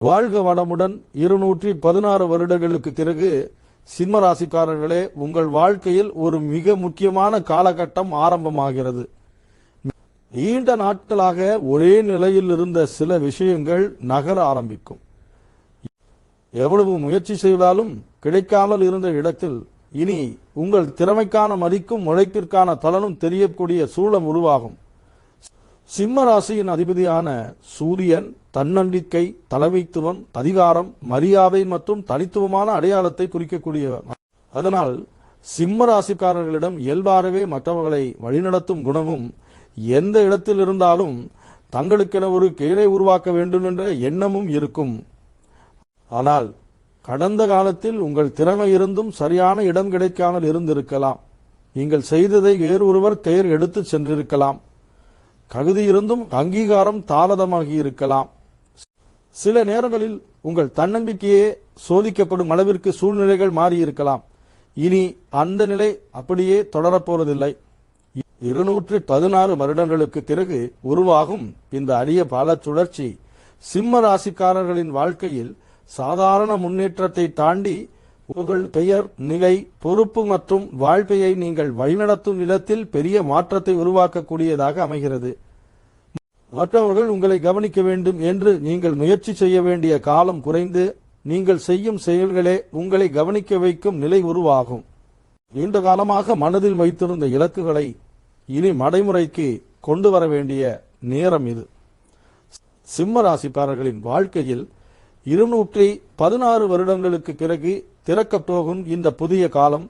வாழ்க வளமுடன். 216 வருடங்களுக்கு பிறகு சிம்ம ராசிக்காரர்களே, உங்கள் வாழ்க்கையில் ஒரு மிக முக்கியமான காலகட்டம் ஆரம்பமாகிறது. நீண்ட நாட்களாக ஒரே நிலையில் இருந்த சில விஷயங்கள் நகர ஆரம்பிக்கும். எவ்வளவு முயற்சி செய்தாலும் கிடைக்காமல் இருந்த இடத்தில் இனி உங்கள் திறமைக்கான மதிக்கும் உழைப்பிற்கான பலனும் தெரியக்கூடிய சூழல் உருவாகும். சிம்ம ராசியின் அதிபதியான சூரியன் தன்னம்பிக்கை, தலைமைத்துவம், அதிகாரம், மரியாதை மற்றும் தனித்துவமான அடையாளத்தை குறிக்கக்கூடியவர். அதனால் சிம்ம ராசிக்காரர்களிடம் இயல்பாகவே மற்றவர்களை வழிநடத்தும் குணமும், எந்த இடத்தில் இருந்தாலும் தங்களுக்கென ஒரு பெயரை உருவாக்க வேண்டும் என்ற எண்ணமும் இருக்கும். ஆனால் கடந்த காலத்தில் உங்கள் திறமை இருந்தும் சரியான இடம் கிடைக்காமல் இருந்திருக்கலாம். நீங்கள் செய்ததை வேறு ஒருவர் பெயர் எடுத்து சென்றிருக்கலாம். தகுதி இருந்தும் அங்கீகாரம் தாமதமாகி இருக்கலாம். சில நேரங்களில் உங்கள் தன்னம்பிக்கையே சோதிக்கப்படும் அளவிற்கு சூழ்நிலைகள் மாறியிருக்கலாம். இனி அந்த நிலை அப்படியே தொடரப்போவதில்லை. 216 வருடங்களுக்கு பிறகு உருவாகும் இந்த அரிய பல சுழற்சி சிம்ம ராசிக்காரர்களின் வாழ்க்கையில் சாதாரண முன்னேற்றத்தை தாண்டி உங்கள் பெயர், நிலை, பொறுப்பு மற்றும் வாழ்க்கையை நீங்கள் வழிநடத்தும் விதத்தில் பெரிய மாற்றத்தை உருவாக்கக்கூடியதாக அமைகிறது. மற்றவர்கள் உங்களை கவனிக்க வேண்டும் என்று நீங்கள் முயற்சி செய்ய வேண்டிய காலம் குறைந்து நீங்கள் செய்யும் செயல்களே உங்களை கவனிக்க வைக்கும் நிலை உருவாகும். நீண்ட காலமாக மனதில் வைத்திருந்த இலக்குகளை இனி நடைமுறைக்கு கொண்டு வர வேண்டிய நேரம் இது. சிம்ம ராசிக்காரர்களின் வாழ்க்கையில் 216 வருடங்களுக்கு பிறகு திறக்கப் போகும் இந்த புதிய காலம்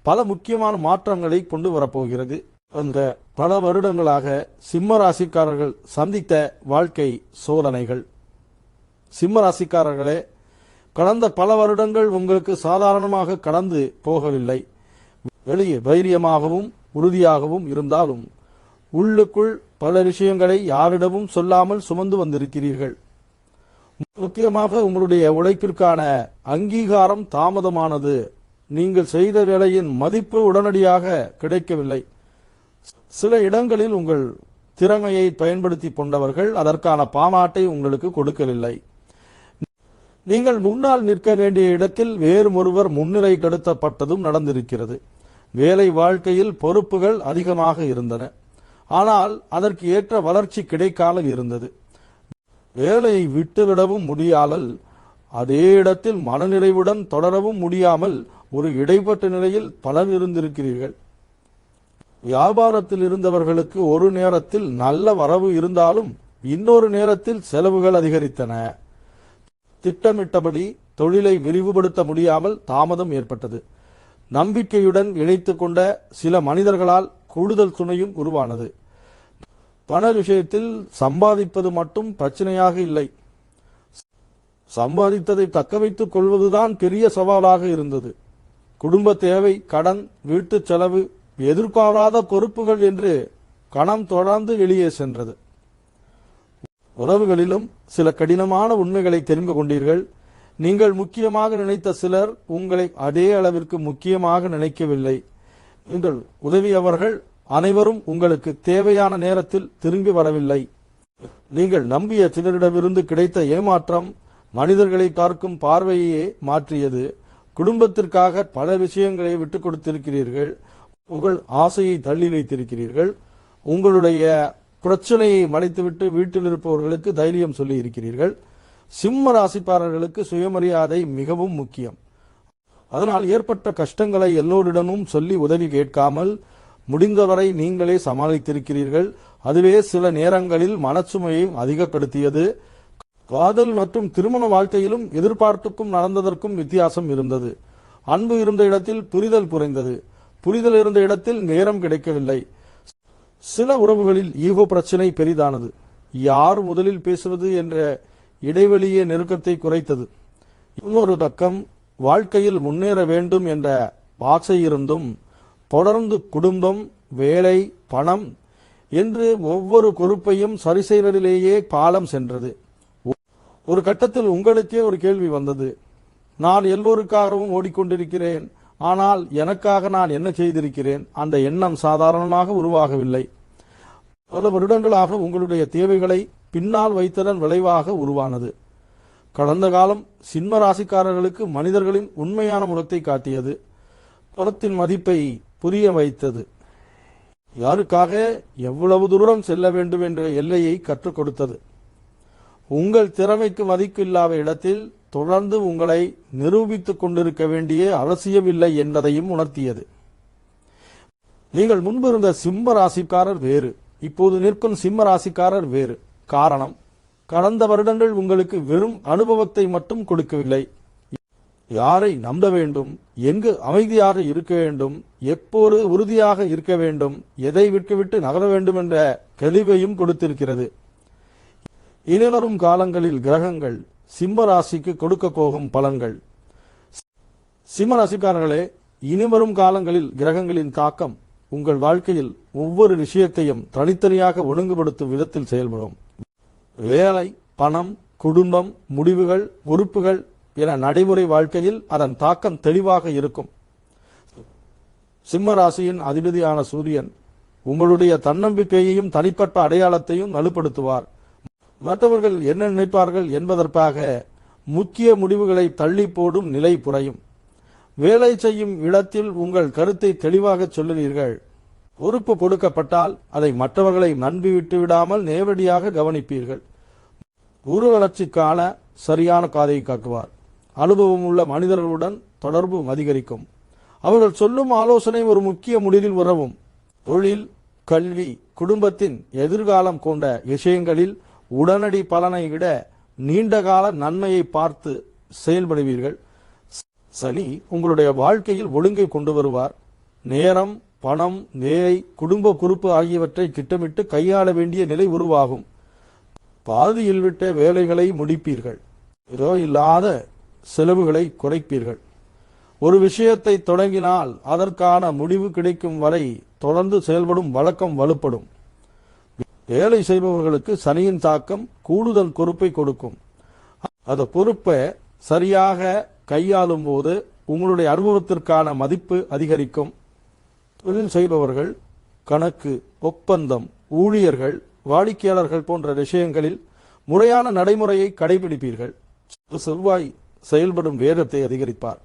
பல முக்கியமான மாற்றங்களை கொண்டு வரப்போகிறது. அந்த பல வருடங்களாக சிம்ம ராசிக்காரர்கள் சந்தித்த வாழ்க்கை சோதனைகள். சிம்ம ராசிக்காரர்களே, கடந்த பல வருடங்கள் உங்களுக்கு சாதாரணமாக கடந்து போகவில்லை. வெளியே தைரியமாகவும் உறுதியாகவும் இருந்தாலும் உள்ளுக்குள் பல விஷயங்களை யாரிடமும் சொல்லாமல் சுமந்து வந்திருக்கிறீர்கள். முக்கியமாக உங்களுடைய உழைப்பிற்கான அங்கீகாரம் தாமதமானது. நீங்கள் செய்த வேலையின் மதிப்பு உடனடியாக கிடைக்கவில்லை. சில இடங்களில் உங்கள் திறமையை பயன்படுத்தி கொண்டவர்கள் அதற்கான பாராட்டை உங்களுக்கு கொடுக்கவில்லை. நீங்கள் முன்னால் நிற்க வேண்டிய இடத்தில் வேறு ஒருவர் முன்னிலைப்படுத்தப்பட்டதும் நடந்திருக்கிறது. வேலை வாழ்க்கையில் பொறுப்புகள் அதிகமாக இருந்தன. ஆனால் அதற்கு ஏற்ற வளர்ச்சி கிடைக்காமல் இருந்தது. வேலையை விட்டுவிடவும் முடியாமல், அதே இடத்தில் மனநிறைவுடன் தொடரவும் முடியாமல் ஒரு இடைப்பட்ட நிலையில் பலர் இருந்திருக்கிறீர்கள். வியாபாரத்தில் இருந்தவர்களுக்கு ஒரு நேரத்தில் நல்ல வரவு இருந்தாலும் இன்னொரு நேரத்தில் செலவுகள் அதிகரித்தன. திட்டமிட்டபடி தொழிலை விரிவுபடுத்த முடியாமல் தாமதம் ஏற்பட்டது. நம்பிக்கையுடன் இணைத்துக் கொண்ட சில மனிதர்களால் கூடுதல் துணையும் உருவானது. பண விஷயத்தில் சம்பாதிப்பது மட்டும் பிரச்சனையாக இல்லை, சம்பாதித்ததை தக்க வைத்துக் கொள்வதுதான் பெரிய சவாலாக இருந்தது. குடும்ப தேவை, கடன், வீட்டு செலவு, எதிர்பாராத பொறுப்புகள் என்று கணம் தொடர்ந்து வெளியே சென்றது. உறவுகளிலும் சில கடினமான உண்மைகளை தெரிந்து கொண்டீர்கள். நீங்கள் முக்கியமாக நினைத்த சிலர் உங்களை அதே அளவிற்கு முக்கியமாக நினைக்கவில்லை. நீங்கள் உதவியவர்கள் அனைவரும் உங்களுக்கு தேவையான நேரத்தில் திரும்பி வரவில்லை. நீங்கள் நம்பிய சிலரிடமிருந்து கிடைத்த ஏமாற்றம் மனிதர்களை பார்க்கும் பார்வையே மாற்றியது. குடும்பத்திற்காக பல விஷயங்களை விட்டுக் கொடுத்திருக்கிறீர்கள். உங்கள் ஆசையை தள்ளி வைத்திருக்கிறீர்கள். உங்களுடைய பிரச்சனையை மறைத்துவிட்டு வீட்டில் இருப்பவர்களுக்கு தைரியம் சொல்லி இருக்கிறீர்கள். சிம்ம ராசிக்காரர்களுக்கு சுயமரியாதை மிகவும் முக்கியம். அதனால் ஏற்பட்ட கஷ்டங்களை எல்லோரிடமும் சொல்லி உதவி கேட்காமல் முடிந்தவரை நீங்களே சமாளித்திருக்கிறீர்கள். அதுவே சில நேரங்களில் மனச்சுமையை அதிகப்படுத்தியது. காதல் மற்றும் திருமண வாழ்க்கையிலும் எதிர்பார்ப்புக்கும் நடந்ததற்கும் வித்தியாசம் இருந்தது. அன்பு இருந்த இடத்தில் புரிதல் குறைந்தது. புரிதல் இருந்த இடத்தில் நேரம் கிடைக்கவில்லை. சில உறவுகளில் ஈகோ பிரச்சனை பெரிதானது. யார் முதலில் பேசுவது என்ற இடைவெளியே நெருக்கத்தை குறைத்தது. இன்னொரு பக்கம் வாழ்க்கையில் முன்னேற வேண்டும் என்ற ஆசை இருந்தும் தொடர்ந்து குடும்பம், வேலை, பணம் என்று ஒவ்வொரு பொறுப்பையும் சரி செய்வதிலேயே காலம் சென்றது. ஒரு கட்டத்தில் உங்களுக்கே ஒரு கேள்வி வந்தது. நான் எல்லோருக்காகவும் ஓடிக்கொண்டிருக்கிறேன், ஆனால் எனக்காக நான் என்ன செய்திருக்கிறேன்? அந்த எண்ணம் சாதாரணமாக உருவாகவில்லை. பல வருடங்களாக உங்களுடைய தேவைகளை பின்னால் வைத்ததன் விளைவாக உருவானது. கடந்த காலம் சிம்ம ராசிக்காரர்களுக்கு மனிதர்களின் உண்மையான முகத்தை காட்டியது, பணத்தின் மதிப்பை புரிய வைத்தது, யாருக்காக எவ்வளவு தூரம் செல்ல வேண்டும் என்ற எல்லையை கற்றுக் கொடுத்தது. உங்கள் திறமைக்கு மதிப்பு இல்லாத இடத்தில் தொடர்ந்து உங்களை நிரூபித்துக் கொண்டிருக்க வேண்டிய அவசியமில்லை என்பதையும் உணர்த்தியது. நீங்கள் முன்பு இருந்த சிம்ம ராசிக்காரர் வேறு, இப்போது நிற்கும் சிம்ம ராசிக்காரர் வேறு. காரணம், கடந்த வருடங்கள் உங்களுக்கு வெறும் அனுபவத்தை மட்டும் கொடுக்கவில்லை. யாரை நம்ப வேண்டும், எங்கு அமைதியாக இருக்க வேண்டும், எப்போது உறுதியாக இருக்க வேண்டும், எதை விட்டுவிட்டு நகர வேண்டும் என்ற தெளிவையும் கொடுத்திருக்கிறது. இனிவரும் காலங்களில் கிரகங்கள் சிம்ம ராசிக்கு கொடுக்க போகும் பலன்கள். சிம்ம ராசிக்காரர்களே, இனிவரும் காலங்களில் கிரகங்களின் தாக்கம் உங்கள் வாழ்க்கையில் ஒவ்வொரு விஷயத்தையும் தனித்தனியாக ஒழுங்குபடுத்தும் விதத்தில் செயல்படும். வேலை, பணம், குடும்பம், முடிவுகள், பொறுப்புகள் என நடைமுறை வாழ்க்கையில் அதன் தாக்கம் தெளிவாக இருக்கும். சிம்ம ராசியின் அதிபதியான சூரியன் உங்களுடைய தன்னம்பிக்கையையும் தனிப்பட்ட அடையாளத்தையும் வலுப்படுத்துவார். மற்றவர்கள் என்ன நினைப்பார்கள் என்பதற்காக முக்கிய முடிவுகளை தள்ளி போடும் நிலை குறையும். வேலை செய்யும் இடத்தில் உங்கள் கருத்தை தெளிவாக சொல்லுவீர்கள். பொறுப்பு கொடுக்கப்பட்டால் அதை மற்றவர்களை நம்பிவிட்டு விடாமல் நேரடியாக கவனிப்பீர்கள். குரு வளர்ச்சிக்கான சரியான பாதையை காட்டுவார். அனுபவம் உள்ள மனிதர்களுடன் தொடர்பு அதிகரிக்கும். அவர்கள் சொல்லும் ஆலோசனை ஒரு முக்கிய முடிவில் உதவும். தொழில், கல்வி, குடும்பத்தின் எதிர்காலம் கொண்ட விஷயங்களில் உடனடி பலனை விட நீண்டகால நன்மையை பார்த்து செயல்படுவீர்கள். சனி உங்களுடைய வாழ்க்கையில் ஒழுங்கை கொண்டு வருவார். நேரம், பணம், வேலை, குடும்ப பொறுப்பு ஆகியவற்றை திட்டமிட்டு கையாள வேண்டிய நிலை உருவாகும். பாதியில் விட்ட வேலைகளை முடிப்பீர்கள். இல்லாத செலவுகளை குறைப்பீர்கள். ஒரு விஷயத்தை தொடங்கினால் அதற்கான முடிவு கிடைக்கும் வரை தொடர்ந்து செயல்படும் வழக்கம் வலுப்படும். வேலை செய்பவர்களுக்கு சனியின் தாக்கம் கூடுதல் பொறுப்பை கொடுக்கும். அந்த பொறுப்பை சரியாக கையாளும் போது உங்களுடைய அனுபவத்திற்கான மதிப்பு அதிகரிக்கும். தொழில் செய்பவர்கள் கணக்கு, ஒப்பந்தம், ஊழியர்கள், வாடிக்கையாளர்கள் போன்ற விஷயங்களில் முறையான நடைமுறையை கடைபிடிப்பீர்கள். செவ்வாய் செயல்படும் வேகத்தை அதிகரிப்பார்.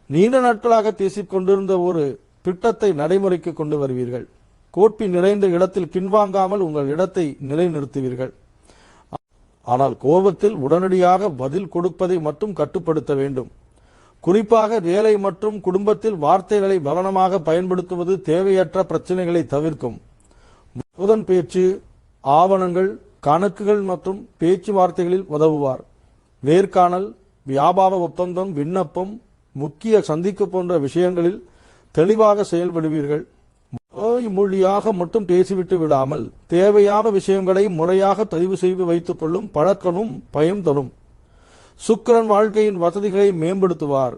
நீண்ட நாட்களாக பேசிக் கொண்டிருந்த ஒரு திட்டத்தை நடைமுறைக்கு கொண்டு வருவீர்கள். கோப்பி நிறைந்த இடத்தில் பின்வாங்காமல் உங்கள் இடத்தை நிலைநிறுத்துவீர்கள். ஆனால் கோபத்தில் உடனடியாக பதில் கொடுப்பதை மட்டும் கட்டுப்படுத்த வேண்டும். குறிப்பாக வேலை மற்றும் குடும்பத்தில் வார்த்தைகளை கவனமாக பயன்படுத்துவது தேவையற்ற பிரச்சனைகளை தவிர்க்கும். புதன் பேச்சு, ஆவணங்கள், கணக்குகள் மற்றும் பேச்சுவார்த்தைகளில் உதவுவார். நேர்காணல், வியாபார ஒப்பந்தம், விண்ணப்பம், முக்கிய சந்திப்பு போன்ற விஷயங்களில் தெளிவாக செயல்படுவீர்கள். மொழியாக மட்டும் பேசிவிட்டு விடாமல் தேவையான விஷயங்களை முறையாக பதிவு செய்து வைத்துக் கொள்ளும் பழக்கமும் பயம் தரும். சுக்கிரன் வாழ்க்கையின் வசதிகளை மேம்படுத்துவார்.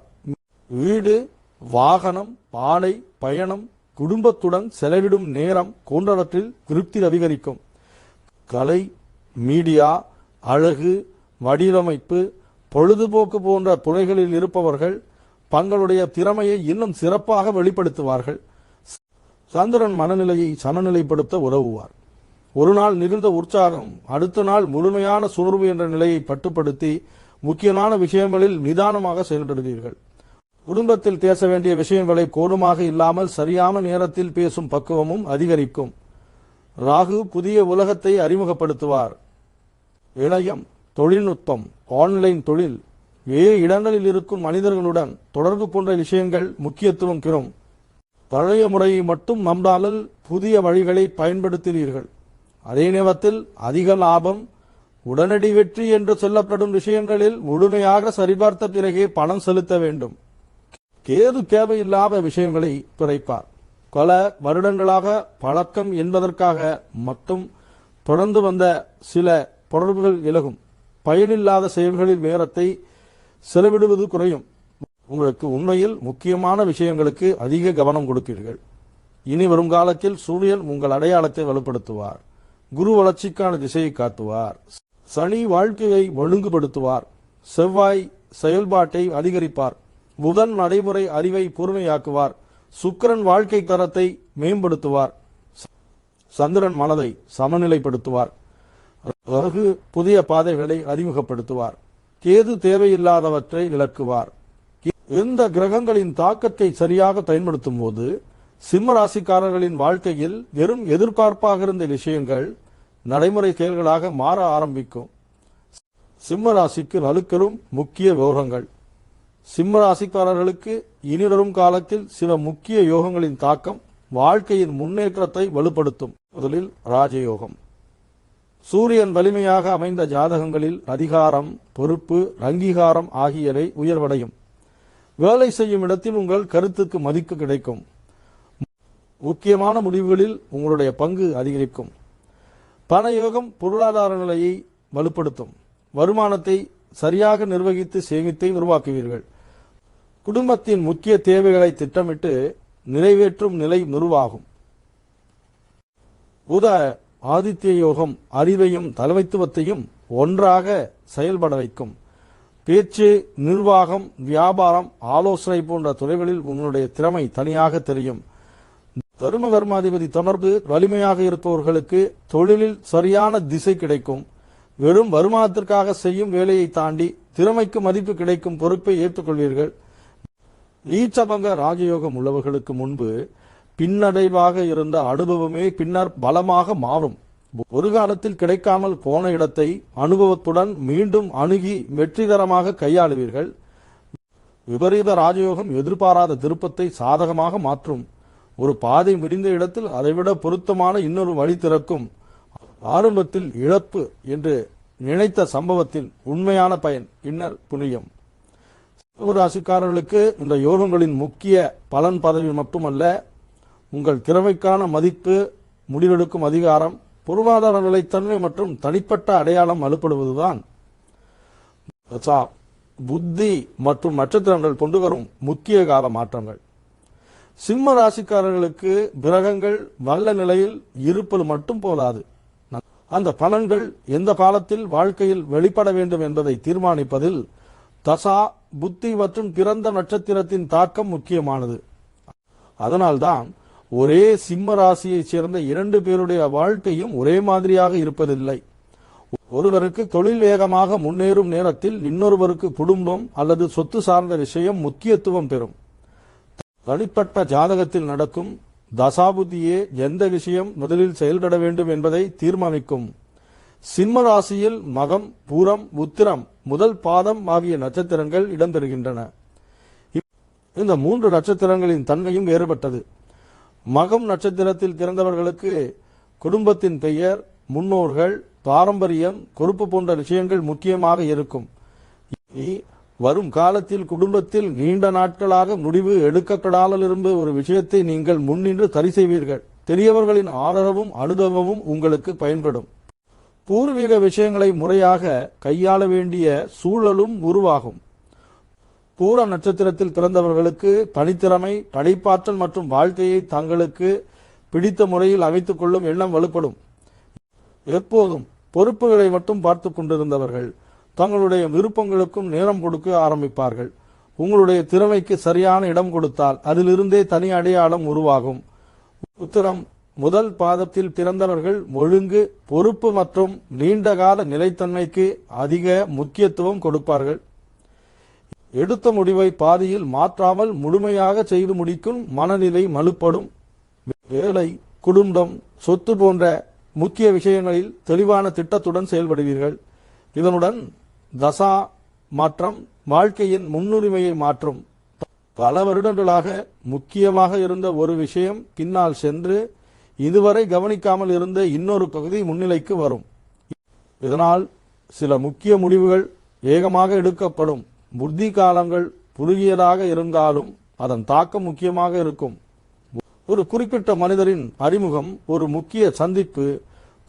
வீடு, வாகனம், பானை, பயணம், குடும்பத்துடன் செலவிடும் நேரம் போன்றவற்றில் திருப்தி அதிகரிக்கும். கலை, மீடியா, அழகு, வடிவமைப்பு, பொழுதுபோக்கு போன்ற துறைகளில் இருப்பவர்கள் தங்களுடைய திறமையை இன்னும் சிறப்பாக வெளிப்படுத்துவார்கள். சந்திரன் மனநிலையை சமநிலைப்படுத்த உதவுவார். ஒரு நாள் நிகழ்ந்த உற்சாகம் அடுத்த நாள் முழுமையான சோர்வு என்ற நிலையை கட்டுப்படுத்தி முக்கியமான விஷயங்களில் நிதானமாக செயல்படுவீர்கள். குடும்பத்தில் பேச வேண்டிய விஷயங்களை கோணமாக இல்லாமல் சரியான நேரத்தில் பேசும் பக்குவமும் அதிகரிக்கும். ராகு புதிய உலகத்தை அறிமுகப்படுத்துவார். இணையம், தொழில்நுட்பம், ஆன்லைன் தொழில், வேறு இடங்களில் இருக்கும் மனிதர்களுடன் தொடர்பு போன்ற விஷயங்கள் முக்கியத்துவம் பெறும். பழைய முறையை மட்டும் நம்பாமல் புதிய வழிகளை பயன்படுத்துவீர்கள். அதே நேரத்தில் அதிக லாபம், உடனடி வெற்றி என்று சொல்லப்படும் விஷயங்களில் முழுமையாக சரிபார்த்த பிறகே பணம் செலுத்த வேண்டும். கேது தேவையில்லாத விஷயங்களை குறைப்பார். பல வருடங்களாக பழக்கம் என்பதற்காக மட்டும் தொடர்ந்து வந்த சில தொடர்புகள் விலகும். பயனில்லாத செயல்களில் நேரத்தை செலவிடுவது குறையும். உங்களுக்கு உண்மையில் முக்கியமான விஷயங்களுக்கு அதிக கவனம் கொடுப்பீர்கள். இனி வரும் காலத்தில் சூரியன் உங்கள் அடையாளத்தை வலுப்படுத்துவார். குரு வளர்ச்சிக்கான திசையை காட்டுவார். சனி வாழ்க்கையை ஒழுங்குபடுத்துவார். செவ்வாய் செயல்பாட்டை அதிகரிப்பார். புதன் நடைமுறை அறிவை பொறுமையாக்குவார். சுக்கிரன் வாழ்க்கை தரத்தை மேம்படுத்துவார். சந்திரன் மனதை சமநிலைப்படுத்துவார். ராகு புதிய பாதைகளை அறிமுகப்படுத்துவார். கேது தேவையில்லாதவற்றை விலக்குவார். எந்த கிரகங்களின் தாக்கத்தை சரியாக பயன்படுத்தும் போது சிம்ம ராசிக்காரர்களின் வாழ்க்கையில் வெறும் எதிர்பார்ப்பாக இருந்த விஷயங்கள் நடைமுறை செயல்களாக மாற ஆரம்பிக்கும். சிம்ம ராசிக்கு வலுக்கரும் முக்கிய யோகங்கள். சிம்ம ராசிக்காரர்களுக்கு இனிவரும் காலத்தில் சில முக்கிய யோகங்களின் தாக்கம் வாழ்க்கையின் முன்னேற்றத்தை வலுப்படுத்தும். முதலில் ராஜயோகம். சூரியன் வலிமையாக அமைந்த ஜாதகங்களில் அதிகாரம், பொறுப்பு, அங்கீகாரம் ஆகியவை உயர்வடையும். வேலை செய்யும் இடத்தில் உங்கள் கருத்துக்கு மதிப்பு கிடைக்கும். முக்கியமான முடிவுகளில் உங்களுடைய பங்கு அதிகரிக்கும். பணயோகம் பொருளாதார நிலையை வலுப்படுத்தும். வருமானத்தை சரியாக நிர்வகித்து சேமித்தை உருவாக்குவீர்கள். குடும்பத்தின் முக்கிய தேவைகளை திட்டமிட்டு நிறைவேற்றும் நிலை உருவாகும். புத ஆதித்ய யோகம் அறிவையும் தலைமைத்துவத்தையும் ஒன்றாக செயல்பட வைக்கும். பேச்சு, நிர்வாகம், வியாபாரம், ஆலோசனை போன்ற துறைகளில் உங்களுடைய திறமை தனியாக தெரியும். தரும கர்மாதிபதி தொடர்பு வலிமையாக இருப்பவர்களுக்கு தொழிலில் சரியான திசை கிடைக்கும். வெறும் வருமானத்திற்காக செய்யும் வேலையை தாண்டி திறமைக்கு மதிப்பு கிடைக்கும் பொறுப்பை ஏற்றுக்கொள்வீர்கள். நீச்சபங்க ராஜயோகம் உள்ளவர்களுக்கு முன்பு பின்னடைவாக இருந்த அனுபவமே பின்னர் பலமாக மாறும். ஒரு காலத்தில் கிடைக்காமல் போன இடத்தை அனுபவத்துடன் மீண்டும் அணுகி வெற்றிகரமாக கையாளுவீர்கள். விபரீத ராஜயோகம் எதிர்பாராத திருப்பத்தை சாதகமாக மாற்றும். ஒரு பாதை முடிந்த இடத்தில் அதைவிட பொருத்தமான இன்னொரு வழி திறக்கும். ஆரம்பத்தில் இழப்பு என்று நினைத்த சம்பவத்தில் உண்மையான பயன் பின்னர் புனியும். ராசிக்காரர்களுக்கு இந்த யோகங்களின் முக்கிய பலன் பதவி மட்டுமல்ல, உங்கள் திறமைக்கான மதிப்பு, முடிவெடுக்கும் அதிகாரம், பொருளாதார நிலைத்தன்மை மற்றும் தனிப்பட்ட அடையாளம் வலுப்படுவதுதான் புத்தி மற்றும் நட்சத்திரங்கள் கொண்டு வரும் முக்கிய கால மாற்றங்கள். சிம்ம ராசிக்காரர்களுக்கு கிரகங்கள் வல்ல நிலையில் இருப்பது மட்டும் போதாது. அந்த பலன்கள் எந்த காலத்தில் வாழ்க்கையில் வெளிப்பட வேண்டும் என்பதை தீர்மானிப்பதில் தசா, புத்தி மற்றும் பிறந்த நட்சத்திரத்தின் தாக்கம் முக்கியமானது. அதனால்தான் ஒரே சிம்ம ராசியைச் சேர்ந்த 2 பேருடைய வாழ்க்கையும் ஒரே மாதிரியாக இருப்பதில்லை. ஒருவருக்கு தொழில் வேகமாக முன்னேறும் நேரத்தில் இன்னொருவருக்கு குடும்பம் அல்லது சொத்து சார்ந்த விஷயம் முக்கியத்துவம் பெறும். தனிப்பட்ட ஜாதகத்தில் நடக்கும் தசாபுத்தியே எந்த விஷயம் முதலில் செயல்பட வேண்டும் என்பதை தீர்மானிக்கும். சிம்ம ராசியில் மகம், பூரம், உத்திரம் முதல் பாதம் ஆகிய நட்சத்திரங்கள் இடம்பெறுகின்றன. இந்த 3 நட்சத்திரங்களின் தன்மையும் வேறுபட்டது. மகம் நட்சத்திரத்தில் பிறந்தவர்களுக்கு குடும்பத்தின் பெயர், முன்னோர்கள், பாரம்பரியம், பொறுப்பு போன்ற விஷயங்கள் முக்கியமாக இருக்கும். வரும் காலத்தில் குடும்பத்தில் நீண்ட நாட்களாக முடிவு எடுக்கப்படாமல் இருந்த ஒரு விஷயத்தை நீங்கள் முன்னின்று சரி செய்வீர்கள். பெரியவர்களின் ஆதரவும் அனுபவமும் உங்களுக்கு பயன்படும். பூர்வீக விஷயங்களை முறையாக கையாள வேண்டிய சூழலும் உருவாகும். பூர நட்சத்திரத்தில் பிறந்தவர்களுக்கு பணித்திறமை, படைப்பாற்றல் மற்றும் வாழ்க்கையை தங்களுக்கு பிடித்த முறையில் அமைத்துக் கொள்ளும் எண்ணம் வலுப்படும். எப்போதும் பொறுப்புகளை மட்டும் பார்த்து கொண்டிருந்தவர்கள் தங்களுடைய விருப்பங்களுக்கும் நேரம் கொடுக்க ஆரம்பிப்பார்கள். உங்களுடைய திறமைக்கு சரியான இடம் கொடுத்தால் அதிலிருந்தே தனி அடையாளம் உருவாகும். உத்திரம் முதல் பாதத்தில் பிறந்தவர்கள் ஒழுங்கு, பொறுப்பு மற்றும் நீண்டகால நிலைத்தன்மைக்கு அதிக முக்கியத்துவம் கொடுப்பார்கள். எடுத்த முடிவை பாதியில் மாற்றாமல் முழுமையாக செய்து முடிக்கும் மனநிலை வலுப்படும். வேலை, குடும்பம், சொத்து போன்ற முக்கிய விஷயங்களில் தெளிவான திட்டத்துடன் செயல்படுவீர்கள். இதனுடன் தசா மாற்றம் வாழ்க்கையின் முன்னுரிமையை மாற்றும். பல வருடங்களாக முக்கியமாக இருந்த ஒரு விஷயம் பின்னால் சென்று இதுவரை கவனிக்காமல் இருந்த இன்னொரு பகுதி முன்னிலைக்கு வரும். இதனால் சில முக்கிய முடிவுகள் வேகமாக எடுக்கப்படும். புத்தி காலங்கள் குறுகியதாக இருந்தாலும் அதன் தாக்கம் முக்கியமாக இருக்கும். ஒரு குறிப்பிட்ட மனிதரின் அறிமுகம், ஒரு முக்கிய சந்திப்பு,